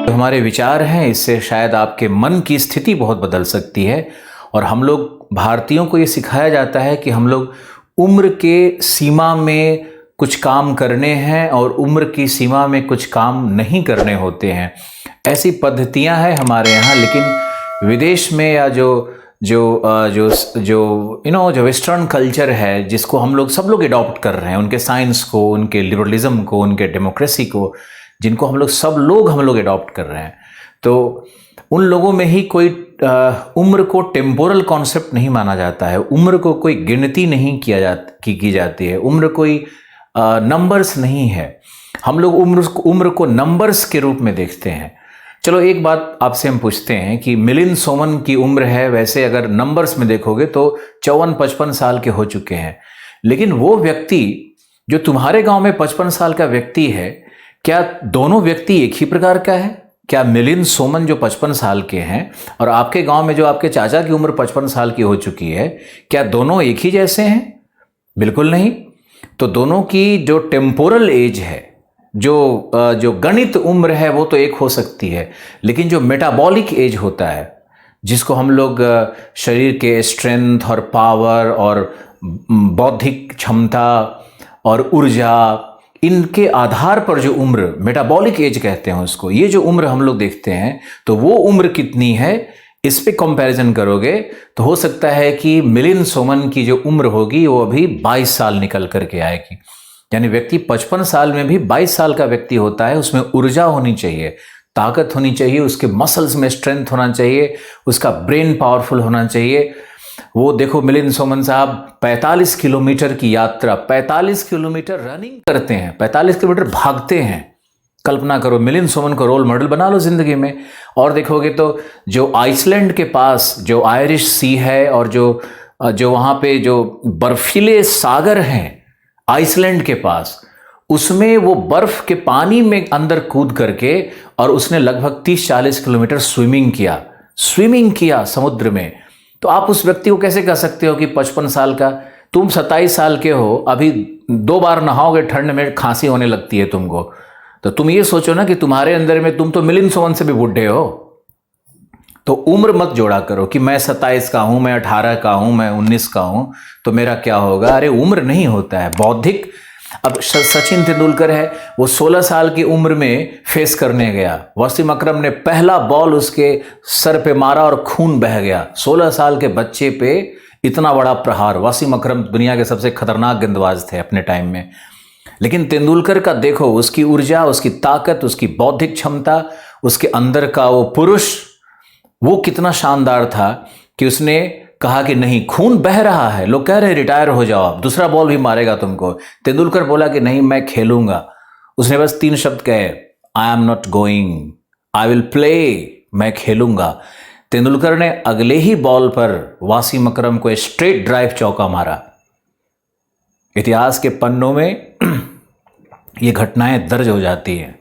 जो हमारे विचार हैं इससे शायद आपके मन की स्थिति बहुत बदल सकती है। और हम लोग भारतीयों को ये सिखाया जाता है कि हम लोग उम्र के सीमा में कुछ काम करने हैं और उम्र की सीमा में कुछ काम नहीं करने होते हैं। ऐसी पद्धतियां हैं हमारे यहाँ, लेकिन विदेश में या जो वेस्टर्न कल्चर है जिसको हम लोग सब लोग अडॉप्ट कर रहे हैं, उनके साइंस को, उनके लिबरलिज्म को, उनके डेमोक्रेसी को, जिनको हम लोग अडॉप्ट कर रहे हैं, तो उन लोगों में ही कोई उम्र को टेम्पोरल कॉन्सेप्ट नहीं माना जाता है। उम्र को कोई गिनती नहीं की जाती है। उम्र कोई नंबर्स नहीं है। हम लोग उम्र को नंबर्स के रूप में देखते हैं। चलो एक बात आपसे हम पूछते हैं कि मिलिंद सोमन की उम्र है, वैसे अगर नंबर्स में देखोगे तो 54-55 साल के हो चुके हैं, लेकिन वो व्यक्ति जो तुम्हारे गांव में 55 साल का व्यक्ति है, क्या दोनों व्यक्ति एक ही प्रकार का है? क्या मिलिंद सोमन जो 55 साल के हैं और आपके गांव में जो आपके चाचा की उम्र 55 साल की हो चुकी है, क्या दोनों एक ही जैसे हैं? बिल्कुल नहीं। तो दोनों की जो टेम्पोरल एज है, जो गणित उम्र है, वो तो एक हो सकती है, लेकिन जो मेटाबॉलिक एज होता है, जिसको हम लोग शरीर के स्ट्रेंथ और पावर और बौद्धिक क्षमता और ऊर्जा, इनके आधार पर जो उम्र, मेटाबॉलिक एज कहते हैं उसको, ये जो उम्र हम लोग देखते हैं, तो वो उम्र कितनी है, इस पे कंपैरिजन करोगे तो हो सकता है कि मिलिंद सोमन की जो उम्र होगी वो अभी 22 साल निकल करके आएगी। यानी व्यक्ति 55 साल में भी 22 साल का व्यक्ति होता है। उसमें ऊर्जा होनी चाहिए, ताकत होनी चाहिए, उसके मसल्स में स्ट्रेंथ होना चाहिए, उसका ब्रेन पावरफुल होना चाहिए। वो देखो मिलिंद सोमन साहब 45 किलोमीटर की यात्रा, 45 किलोमीटर रनिंग करते हैं, 45 किलोमीटर भागते हैं। कल्पना करो, मिलिंद सोमन को रोल मॉडल बना लो जिंदगी में। और देखोगे तो जो आइसलैंड के पास जो आयरिश सी है और जो वहाँ पे जो बर्फीले सागर हैं आइसलैंड के पास, उसमें वो बर्फ के पानी में अंदर कूद करके और उसने लगभग 30-40 किलोमीटर स्विमिंग किया समुद्र में। तो आप उस व्यक्ति को कैसे कह सकते हो कि 55 साल का, तुम 27 साल के हो, अभी 2 बार नहाओगे ठंड में खांसी होने लगती है तुमको, तो तुम ये सोचो ना कि तुम्हारे अंदर में, तुम तो मिलिंद सोमन से भी बूढ़े हो। तो उम्र मत जोड़ा करो कि मैं 27 का हूं, मैं 18 का हूं, मैं 19 का हूं, तो मेरा क्या होगा। अरे उम्र नहीं होता है, बौद्धिक। अब सचिन तेंदुलकर है, वो 16 साल की उम्र में फेस करने गया, वसीम अकरम ने पहला बॉल उसके सर पे मारा और खून बह गया। 16 साल के बच्चे पे इतना बड़ा प्रहार। वसीम अकरम दुनिया के सबसे खतरनाक गेंदबाज थे अपने टाइम में, लेकिन तेंदुलकर का देखो, उसकी ऊर्जा, उसकी ताकत, उसकी बौद्धिक क्षमता, उसके अंदर का वो पुरुष, वो कितना शानदार था कि उसने कहा कि नहीं, खून बह रहा है, लोग कह रहे हैं रिटायर हो जाओ, आप दूसरा बॉल भी मारेगा तुमको। तेंदुलकर बोला कि नहीं, मैं खेलूंगा। उसने बस 3 शब्द कहे, I am not going, I will play, मैं खेलूंगा। तेंदुलकर ने अगले ही बॉल पर वसीम अकरम को स्ट्रेट ड्राइव चौका मारा। इतिहास के पन्नों में ये घटनाएं दर्ज हो जाती हैं।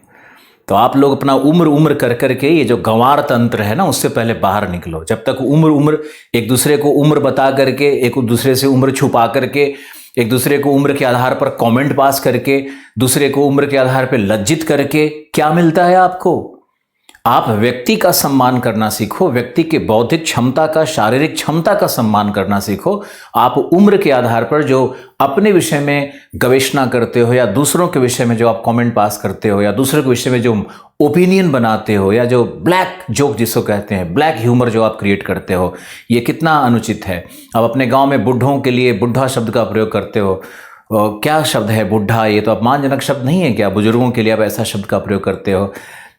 तो आप लोग अपना उम्र कर करके ये जो गंवार तंत्र है ना, उससे पहले बाहर निकलो। जब तक उम्र एक दूसरे को उम्र बता करके, एक दूसरे से उम्र छुपा करके, एक दूसरे को उम्र के आधार पर कमेंट पास करके, दूसरे को उम्र के आधार पर लज्जित करके क्या मिलता है आपको? आप व्यक्ति का सम्मान करना सीखो, व्यक्ति के बौद्धिक क्षमता का, शारीरिक क्षमता का सम्मान करना सीखो। आप उम्र के आधार पर जो अपने विषय में गवेषणा करते हो, या दूसरों के विषय में जो आप कमेंट पास करते हो, या दूसरों के विषय में जो ओपिनियन बनाते हो, या जो ब्लैक जोक जिसको कहते हैं, ब्लैक ह्यूमर जो आप क्रिएट करते हो, ये कितना अनुचित है। अब अपने गाँव में बुढ़ों के लिए बुढ़ा शब्द का प्रयोग करते हो। क्या शब्द है बुढ़ा? ये तो अपमानजनक शब्द नहीं है क्या? बुजुर्गों के लिए आप ऐसा शब्द का प्रयोग करते हो,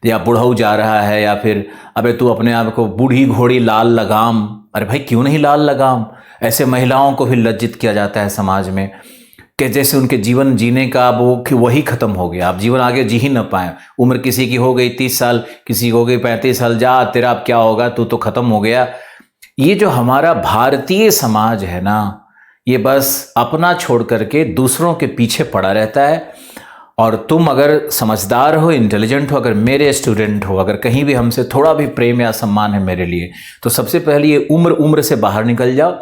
या बुढ़ऊ जा रहा है, या फिर अबे तू अपने आप को बूढ़ी घोड़ी लाल लगाम। अरे भाई क्यों नहीं लाल लगाम? ऐसे महिलाओं को भी लज्जित किया जाता है समाज में कि जैसे उनके जीवन जीने का वही खत्म हो गया, आप जीवन आगे जी ही न पाए। उम्र किसी की हो गई 30 साल, किसी की हो गई 35 साल, जा तेरा अब क्या होगा, तू तो खत्म हो गया। ये जो हमारा भारतीय समाज है ना, ये बस अपना छोड़ करके दूसरों के पीछे पड़ा रहता है। और तुम अगर समझदार हो, इंटेलिजेंट हो, अगर मेरे स्टूडेंट हो, अगर कहीं भी हमसे थोड़ा भी प्रेम या सम्मान है मेरे लिए, तो सबसे पहले ये उम्र से बाहर निकल जाओ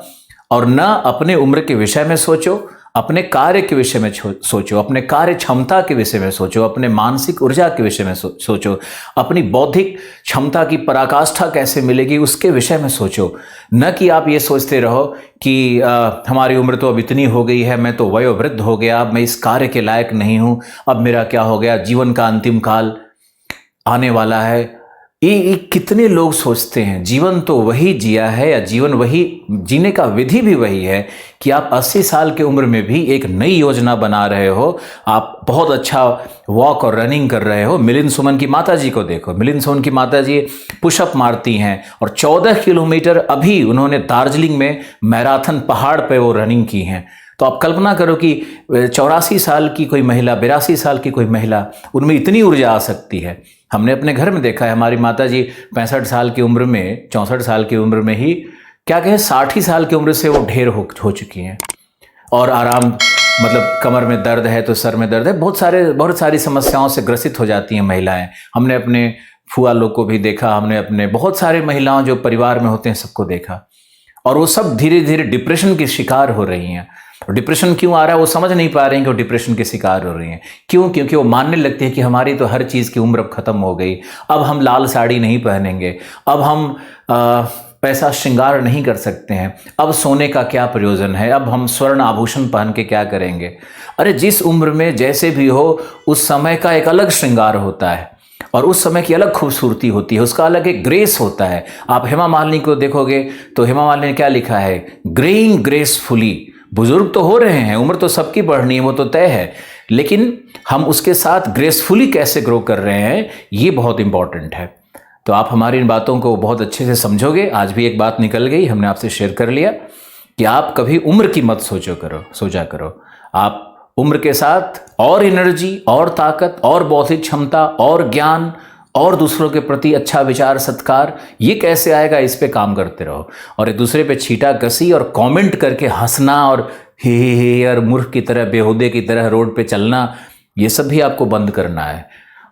और ना अपने उम्र के विषय में सोचो, अपने कार्य के विषय में सोचो, अपने कार्य क्षमता के विषय में सोचो, अपने मानसिक ऊर्जा के विषय में सोचो, अपनी बौद्धिक क्षमता की पराकाष्ठा कैसे मिलेगी उसके विषय में सोचो। न कि आप ये सोचते रहो कि हमारी उम्र तो अब इतनी हो गई है, मैं तो वयोवृद्ध हो गया, अब मैं इस कार्य के लायक नहीं हूं, अब मेरा क्या हो गया, जीवन का अंतिम काल आने वाला है। ये कितने लोग सोचते हैं। जीवन तो वही जिया है, या जीवन वही जीने का विधि भी वही है कि आप 80 साल की उम्र में भी एक नई योजना बना रहे हो, आप बहुत अच्छा वॉक और रनिंग कर रहे हो। मिलिंद सुमन की माताजी को देखो, मिलिंद सुमन की माताजी पुशअप मारती हैं और 14 किलोमीटर अभी उन्होंने दार्जिलिंग में मैराथन पहाड़ पे वो रनिंग की हैं। तो आप कल्पना करो कि 84 साल की कोई महिला, 82 साल की कोई महिला, उनमें इतनी ऊर्जा आ सकती है। हमने अपने घर में देखा है, हमारी माताजी 65 साल की उम्र में, 64 साल की उम्र में ही, क्या कहें, 60 साल की उम्र से वो ढेर हो चुकी हैं और आराम, मतलब कमर में दर्द है तो सर में दर्द है, बहुत सारी समस्याओं से ग्रसित हो जाती हैं महिलाएं। हमने अपने फुआ लोग को भी देखा, हमने अपने बहुत सारे महिलाओं जो परिवार में होते हैं सबको देखा, और वो सब धीरे धीरे डिप्रेशन की शिकार हो रही हैं। डिप्रेशन क्यों आ रहा है वो समझ नहीं पा रहे हैं कि वो डिप्रेशन के शिकार हो रही हैं। क्यों? क्योंकि वो मानने लगते हैं कि हमारी तो हर चीज़ की उम्र अब खत्म हो गई, अब हम लाल साड़ी नहीं पहनेंगे, अब हम पैसा श्रृंगार नहीं कर सकते हैं, अब सोने का क्या प्रयोजन है, अब हम स्वर्ण आभूषण पहन के क्या करेंगे। अरे जिस उम्र में जैसे भी हो, उस समय का एक अलग श्रृंगार होता है और उस समय की अलग खूबसूरती होती है, उसका अलग एक ग्रेस होता है। आप हेमा मालिनी को देखोगे तो हेमा मालिनी ने क्या लिखा है, ग्रेइंग ग्रेसफुली। बुजुर्ग तो हो रहे हैं, उम्र तो सबकी बढ़नी है, वो तो तय है, लेकिन हम उसके साथ ग्रेसफुली कैसे ग्रो कर रहे हैं, ये बहुत इंपॉर्टेंट है। तो आप हमारी इन बातों को बहुत अच्छे से समझोगे। आज भी एक बात निकल गई, हमने आपसे शेयर कर लिया कि आप कभी उम्र की मत सोचा करो। आप उम्र के साथ और एनर्जी और ताकत और बौद्धिक क्षमता और ज्ञान और दूसरों के प्रति अच्छा विचार सत्कार, ये कैसे आएगा, इस पे काम करते रहो। और एक दूसरे पे छीटा कसी और कमेंट करके हंसना और हे और मूर्ख की तरह, बेहुदे की तरह रोड पे चलना, ये सब भी आपको बंद करना है।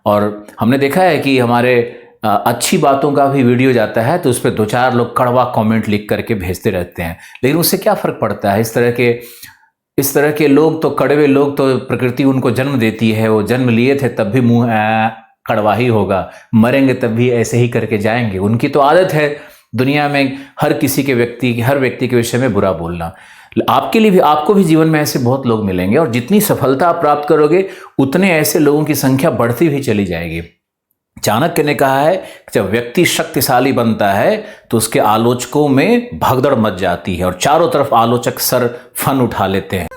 और हमने देखा है कि हमारे अच्छी बातों का भी वीडियो जाता है तो उस पर 2-4 लोग कड़वा कमेंट लिख करके भेजते रहते हैं, लेकिन उससे क्या फ़र्क पड़ता है। इस तरह के लोग तो, कड़वे लोग तो प्रकृति उनको जन्म देती है, वो जन्म लिए थे तब भी मुँह कड़वा ही होगा, मरेंगे तब भी ऐसे ही करके जाएंगे। उनकी तो आदत है दुनिया में हर व्यक्ति के विषय में बुरा बोलना। आपके लिए भी, आपको भी जीवन में ऐसे बहुत लोग मिलेंगे, और जितनी सफलता आप प्राप्त करोगे उतने ऐसे लोगों की संख्या बढ़ती भी चली जाएगी। चाणक्य ने कहा है कि जब व्यक्ति शक्तिशाली बनता है तो उसके आलोचकों में भगदड़ मच जाती है और चारों तरफ आलोचक सर फन उठा लेते हैं।